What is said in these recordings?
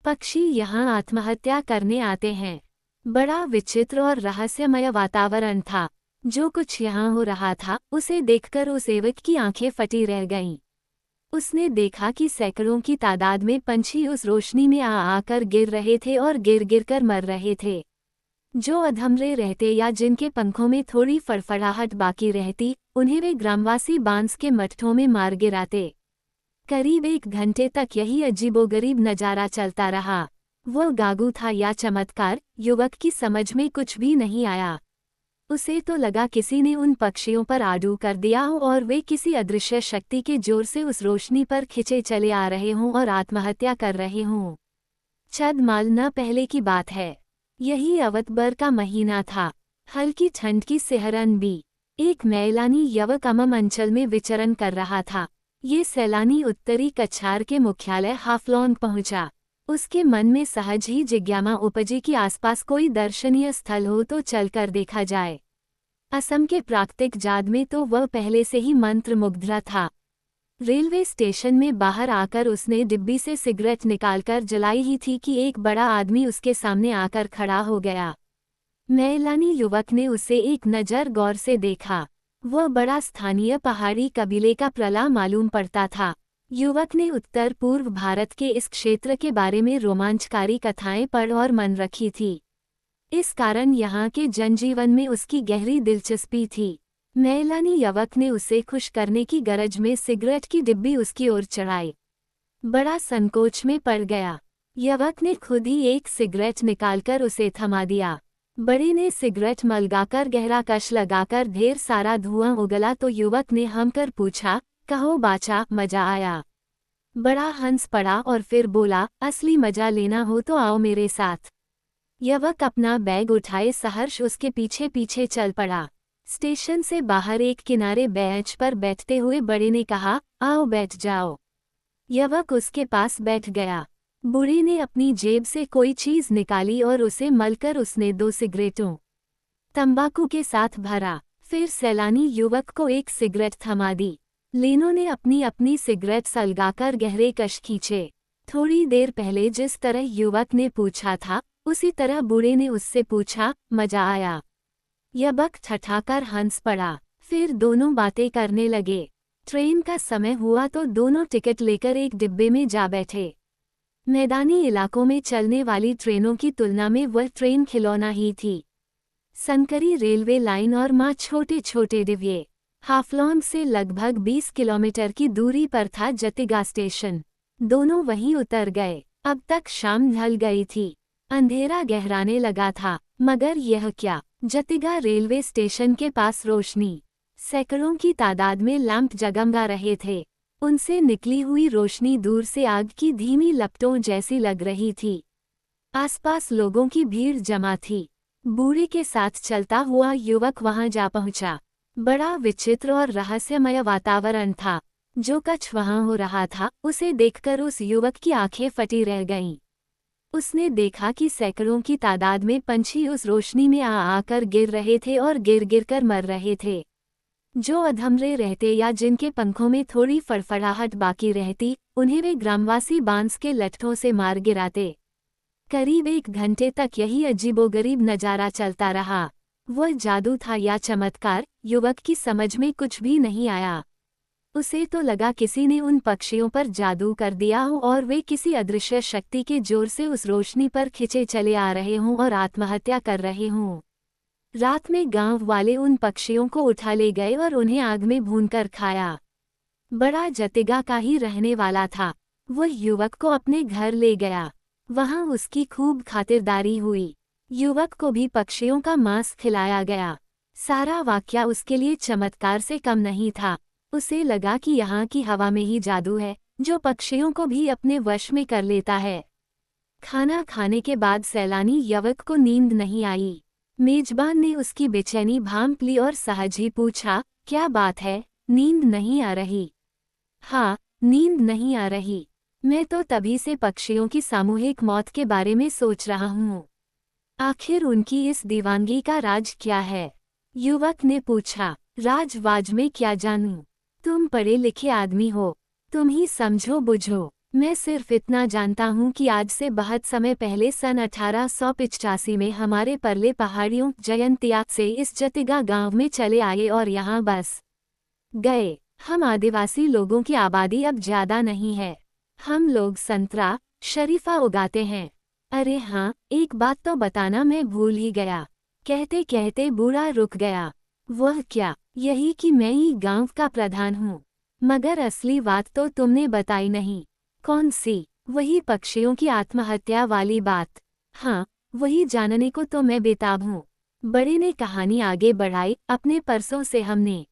पक्षी यहाँ आत्महत्या करने आते हैं। बड़ा विचित्र और रहस्यमय वातावरण था। जो कुछ यहाँ हो रहा था उसे देखकर उस युवक की आंखें फटी रह गईं। उसने देखा कि सैकड़ों की तादाद में पंछी उस रोशनी में आकर गिर रहे थे और गिर गिर कर मर रहे थे। जो अधमरे रहते या जिनके पंखों में थोड़ी फड़फड़ाहट बाकी रहती, उन्हें वे ग्रामवासी बांस के मट्ठों में मार गिराते। करीब 1 घंटे तक यही अजीबोगरीब नजारा चलता रहा। वो गागू था या चमत्कार, युवक की समझ में कुछ भी नहीं आया। उसे तो लगा किसी ने उन पक्षियों पर आड़ू कर दिया हो और वे किसी अदृश्य शक्ति के जोर से उस रोशनी पर खिंचे चले आ रहे हों और आत्महत्या कर रहे हों। चंद माल न पहले की बात है। यही अवतबर का महीना था। हल्की ठंड की सिहरन भी। एक मैलानी युवक अमम अंचल में विचरण कर रहा था। ये सैलानी उत्तरी कछार के मुख्यालय हाफलॉन्ग पहुंचा। उसके मन में सहज ही जिज्ञासा उपजी कि आसपास कोई दर्शनीय स्थल हो तो चलकर देखा जाए। असम के प्राकृतिक जाद में तो वह पहले से ही मंत्रमुग्ध था। रेलवे स्टेशन में बाहर आकर उसने डिब्बी से सिगरेट निकालकर जलाई ही थी कि एक बड़ा आदमी उसके सामने आकर खड़ा हो गया। मैलानी युवक ने उसे एक नज़र गौर से देखा। वह बड़ा स्थानीय पहाड़ी कबीले का प्रला मालूम पड़ता था। युवक ने उत्तर पूर्व भारत के इस क्षेत्र के बारे में रोमांचकारी कथाएं पढ़ और मन रखी थी। इस कारण यहाँ के जनजीवन में उसकी गहरी दिलचस्पी थी। मैलानी युवक ने उसे खुश करने की गरज में सिगरेट की डिब्बी उसकी ओर चढ़ाई। बड़ा संकोच में पड़ गया। युवक ने खुद ही एक सिगरेट निकालकर उसे थमा दिया। बड़े ने सिगरेट मलगाकर गहरा कश लगाकर ढेर सारा धुआं उगला तो युवक ने हमकर पूछा, कहो बाचा, मजा आया? बड़ा हंस पड़ा और फिर बोला, असली मजा लेना हो तो आओ मेरे साथ। युवक अपना बैग उठाए सहर्ष उसके पीछे पीछे चल पड़ा। स्टेशन से बाहर एक किनारे बेंच पर बैठते हुए बड़े ने कहा, आओ बैठ जाओ। युवक उसके पास बैठ गया। बूढ़े ने अपनी जेब से कोई चीज निकाली और उसे मलकर उसने 2 सिगरेटों तंबाकू के साथ भरा। फिर सैलानी युवक को एक सिगरेट थमा दी। लेनों ने अपनी अपनी सिगरेट सलगाकर गहरे कश खींचे। थोड़ी देर पहले जिस तरह युवक ने पूछा था उसी तरह बूढ़े ने उससे पूछा, मजा आया? युवक ठठाकर हंस पड़ा। फिर दोनों बातें करने लगे। ट्रेन का समय हुआ तो दोनों टिकट लेकर एक डिब्बे में जा बैठे। मैदानी इलाकों में चलने वाली ट्रेनों की तुलना में वह ट्रेन खिलौना ही थी। संकरी रेलवे लाइन और माँ छोटे छोटे डिब्बे। हाफलॉन्ग से लगभग 20 किलोमीटर की दूरी पर था जतिगा स्टेशन। दोनों वहीं उतर गए। अब तक शाम ढल गई थी। अंधेरा गहराने लगा था, मगर यह क्या, जतिगा रेलवे स्टेशन के पास रोशनी। सैकड़ों की तादाद में लैंप जगमगा रहे थे। उनसे निकली हुई रोशनी दूर से आग की धीमी लपटों जैसी लग रही थी। आसपास लोगों की भीड़ जमा थी। बूढ़े के साथ चलता हुआ युवक वहां जा पहुंचा। बड़ा विचित्र और रहस्यमय वातावरण था। जो कुछ वहां हो रहा था उसे देखकर उस युवक की आंखें फटी रह गईं। उसने देखा कि सैकड़ों की तादाद में पंछी उस रोशनी में आकर गिर रहे थे और गिर गिर कर मर रहे थे। जो अधमरे रहते या जिनके पंखों में थोड़ी फड़फड़ाहट बाकी रहती, उन्हें वे ग्रामवासी बांस के लट्ठों से मार गिराते। करीब 1 घंटे तक यही अजीबोगरीब नजारा चलता रहा। वह जादू था या चमत्कार, युवक की समझ में कुछ भी नहीं आया। उसे तो लगा किसी ने उन पक्षियों पर जादू कर दिया हो और वे किसी अदृश्य शक्ति के जोर से उस रोशनी पर खिंचे चले आ रहे हों और आत्महत्या कर रहे हों। रात में गांव वाले उन पक्षियों को उठा ले गए और उन्हें आग में भूनकर खाया। बड़ा जतिगा का ही रहने वाला था। वह युवक को अपने घर ले गया। वहां उसकी खूब खातिरदारी हुई। युवक को भी पक्षियों का मांस खिलाया गया। सारा वाकया उसके लिए चमत्कार से कम नहीं था। उसे लगा कि यहाँ की हवा में ही जादू है, जो पक्षियों को भी अपने वश में कर लेता है। खाना खाने के बाद सैलानी युवक को नींद नहीं आई। मेजबान ने उसकी बेचैनी भांप ली और सहज ही पूछा, क्या बात है, नींद नहीं आ रही? हाँ, नींद नहीं आ रही। मैं तो तभी से पक्षियों की सामूहिक मौत के बारे में सोच रहा हूँ। आखिर उनकी इस दीवानगी का राज क्या है? युवक ने पूछा। राज वाज में क्या जानूं? तुम पढ़े लिखे आदमी हो, तुम ही समझो बुझो। मैं सिर्फ इतना जानता हूँ कि आज से बहुत समय पहले सन 1885 में हमारे परले पहाड़ियों जयंतिया से इस जतिगा गांव में चले आए और यहाँ बस गए। हम आदिवासी लोगों की आबादी अब ज्यादा नहीं है। हम लोग संतरा शरीफा उगाते हैं। अरे हाँ, एक बात तो बताना मैं भूल ही गया। कहते कहते बूढ़ा रुक गया। वह क्या? यही कि मैं ही गांव का प्रधान हूँ। मगर असली बात तो तुमने बताई नहीं। कौन सी? वही पक्षियों की आत्महत्या वाली बात। हाँ, वही जानने को तो मैं बेताब हूँ। बड़े ने कहानी आगे बढ़ाई। अपने परसों से हमने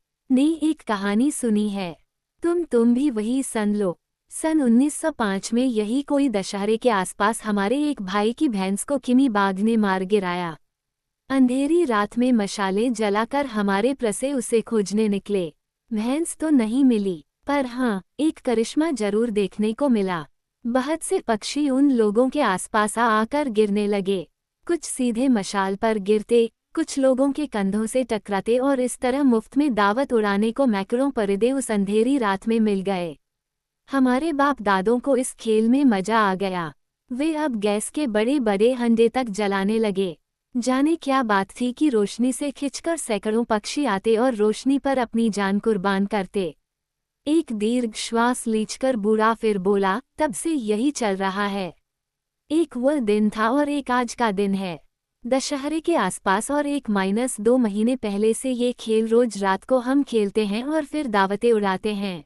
एक कहानी सुनी है। तुम भी वही सन लो। सन 1905 में यही कोई दशहरे के आसपास हमारे एक भाई की भैंस को किमी बाघ ने मार गिराया। अंधेरी रात में मशालें जलाकर हमारे प्रसे उसे खोजने निकले। भैंस तो नहीं मिली, पर हाँ, एक करिश्मा जरूर देखने को मिला। बहुत से पक्षी उन लोगों के आसपास आकर गिरने लगे। कुछ सीधे मशाल पर गिरते, कुछ लोगों के कंधों से टकराते और इस तरह मुफ्त में दावत उड़ाने को मैकरों परिदे उस अंधेरी रात में मिल गए। हमारे बाप दादों को इस खेल में मजा आ गया। वे अब गैस के बड़े बड़े हंडे तक जलाने लगे। जाने क्या बात थी कि रोशनी से खिंचकर सैकड़ों पक्षी आते और रोशनी पर अपनी जान कुर्बान करते। एक दीर्घ श्वास लीचकर बूढ़ा फिर बोला, तब से यही चल रहा है। एक वह दिन था और एक आज का दिन है, दशहरे के आसपास, और 1-2 महीने पहले से ये खेल रोज रात को हम खेलते हैं और फिर दावतें उड़ाते हैं।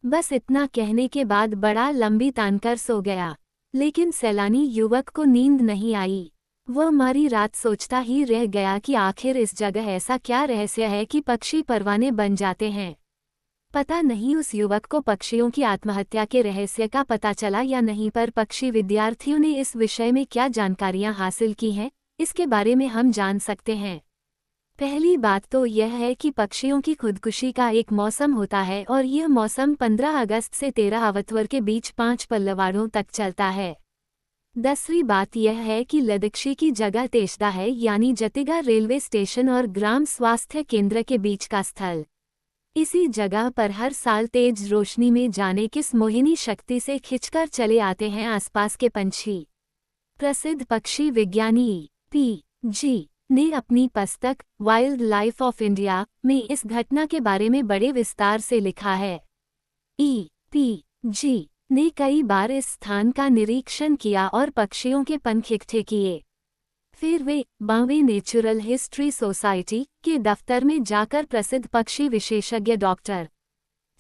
बस इतना कहने के बाद बड़ा लंबी तानकर सो गया। लेकिन सैलानी युवक को नींद नहीं आई। वह मारी रात सोचता ही रह गया कि आखिर इस जगह ऐसा क्या रहस्य है कि पक्षी परवाने बन जाते हैं। पता नहीं उस युवक को पक्षियों की आत्महत्या के रहस्य का पता चला या नहीं, पर पक्षी विद्यार्थियों ने इस विषय में क्या जानकारियां हासिल की हैं, इसके बारे में हम जान सकते हैं। पहली बात तो यह है कि पक्षियों की खुदकुशी का एक मौसम होता है और यह मौसम 15 अगस्त से 13 अक्टूबर के बीच 5 पल्लवाड़ों तक चलता है। दूसरी बात यह है कि लदक्षी की जगह तेजदा है, यानी जतिगा रेलवे स्टेशन और ग्राम स्वास्थ्य केंद्र के बीच का स्थल। इसी जगह पर हर साल तेज रोशनी में जाने किस मोहिनी शक्ति से खिंचकर चले आते हैं आसपास के पंछी। प्रसिद्ध पक्षी विज्ञानी P.G. ने अपनी पुस्तक वाइल्ड लाइफ ऑफ इंडिया में इस घटना के बारे में बड़े विस्तार से लिखा है। P.G. ने कई बार इस स्थान का निरीक्षण किया और पक्षियों के पंख इकट्ठे किए। फिर वे बॉम्बे नेचुरल हिस्ट्री सोसाइटी के दफ्तर में जाकर प्रसिद्ध पक्षी विशेषज्ञ डॉक्टर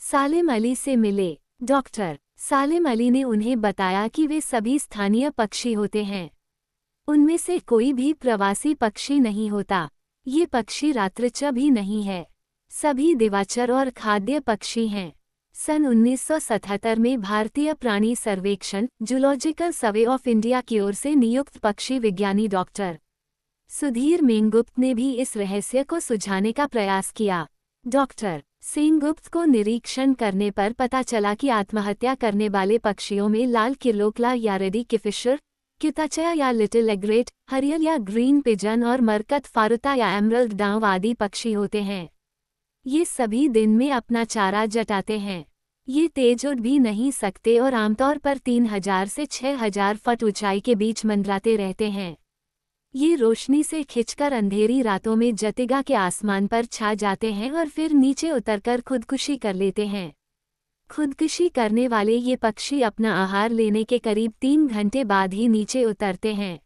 सालिम अली से मिले। डॉक्टर सालिम अली ने उन्हें बताया कि वे सभी स्थानीय पक्षी होते हैं। उनमें से कोई भी प्रवासी पक्षी नहीं होता। ये पक्षी रात्रिचर भी नहीं है। सभी दिवाचर और खाद्य पक्षी हैं। सन 1977 में भारतीय प्राणी सर्वेक्षण जूलॉजिकल सर्वे ऑफ इंडिया की ओर से नियुक्त पक्षी विज्ञानी डॉक्टर सुधीर मेंगुप्त ने भी इस रहस्य को सुझाने का प्रयास किया। डॉक्टर सेनगुप्त को निरीक्षण करने पर पता चला कि आत्महत्या करने वाले पक्षियों में लाल किर्लोकला या रेडी किफिशर, किताचया या लिटिल एग्रेट, हरियल या ग्रीन पिजन और मरकत फारुता या एमरल्ड डाव आदि पक्षी होते हैं। ये सभी दिन में अपना चारा जटाते हैं। ये तेज उड़ भी नहीं सकते और आमतौर पर 3000 से 6000 फुट ऊंचाई के बीच मंडराते रहते हैं। ये रोशनी से खिंचकर अंधेरी रातों में जतिगा के आसमान पर छा जाते हैं और फिर नीचे उतरकर खुदकुशी कर लेते हैं। खुदकुशी करने वाले ये पक्षी अपना आहार लेने के करीब 3 घंटे बाद ही नीचे उतरते हैं।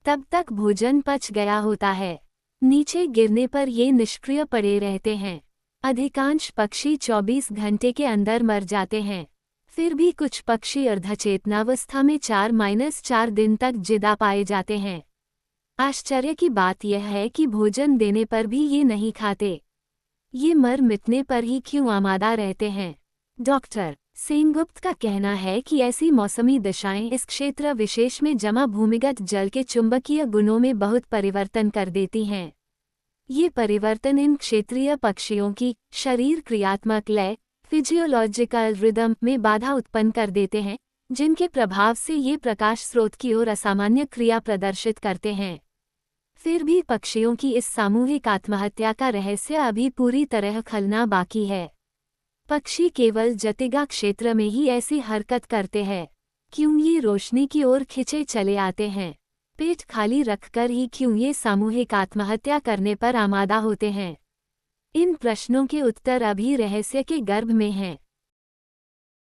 तब तक भोजन पच गया होता है। नीचे गिरने पर ये निष्क्रिय पड़े रहते हैं। अधिकांश पक्षी 24 घंटे के अंदर मर जाते हैं। फिर भी कुछ पक्षी अर्धचेतनावस्था में 4-4 दिन तक जिंदा पाए जाते हैं। आश्चर्य की बात यह है कि भोजन देने पर भी ये नहीं खाते। ये मर मिटने पर ही क्यों आमादा रहते हैं? डॉक्टर सेनगुप्त का कहना है कि ऐसी मौसमी दशाएं इस क्षेत्र विशेष में जमा भूमिगत जल के चुंबकीय गुणों में बहुत परिवर्तन कर देती हैं। ये परिवर्तन इन क्षेत्रीय पक्षियों की शरीर क्रियात्मक लय फिजियोलॉजिकल रिदम में बाधा उत्पन्न कर देते हैं, जिनके प्रभाव से ये प्रकाश स्रोत की ओर असामान्य क्रिया प्रदर्शित करते हैं। फिर भी पक्षियों की इस सामूहिक आत्महत्या का रहस्य अभी पूरी तरह खलना बाकी है। पक्षी केवल जतिगा क्षेत्र में ही ऐसी हरकत करते हैं? क्यों ये रोशनी की ओर खिंचे चले आते हैं? पेट खाली रखकर ही क्यों ये सामूहिक आत्महत्या करने पर आमादा होते हैं? इन प्रश्नों के उत्तर अभी रहस्य के गर्भ में हैं।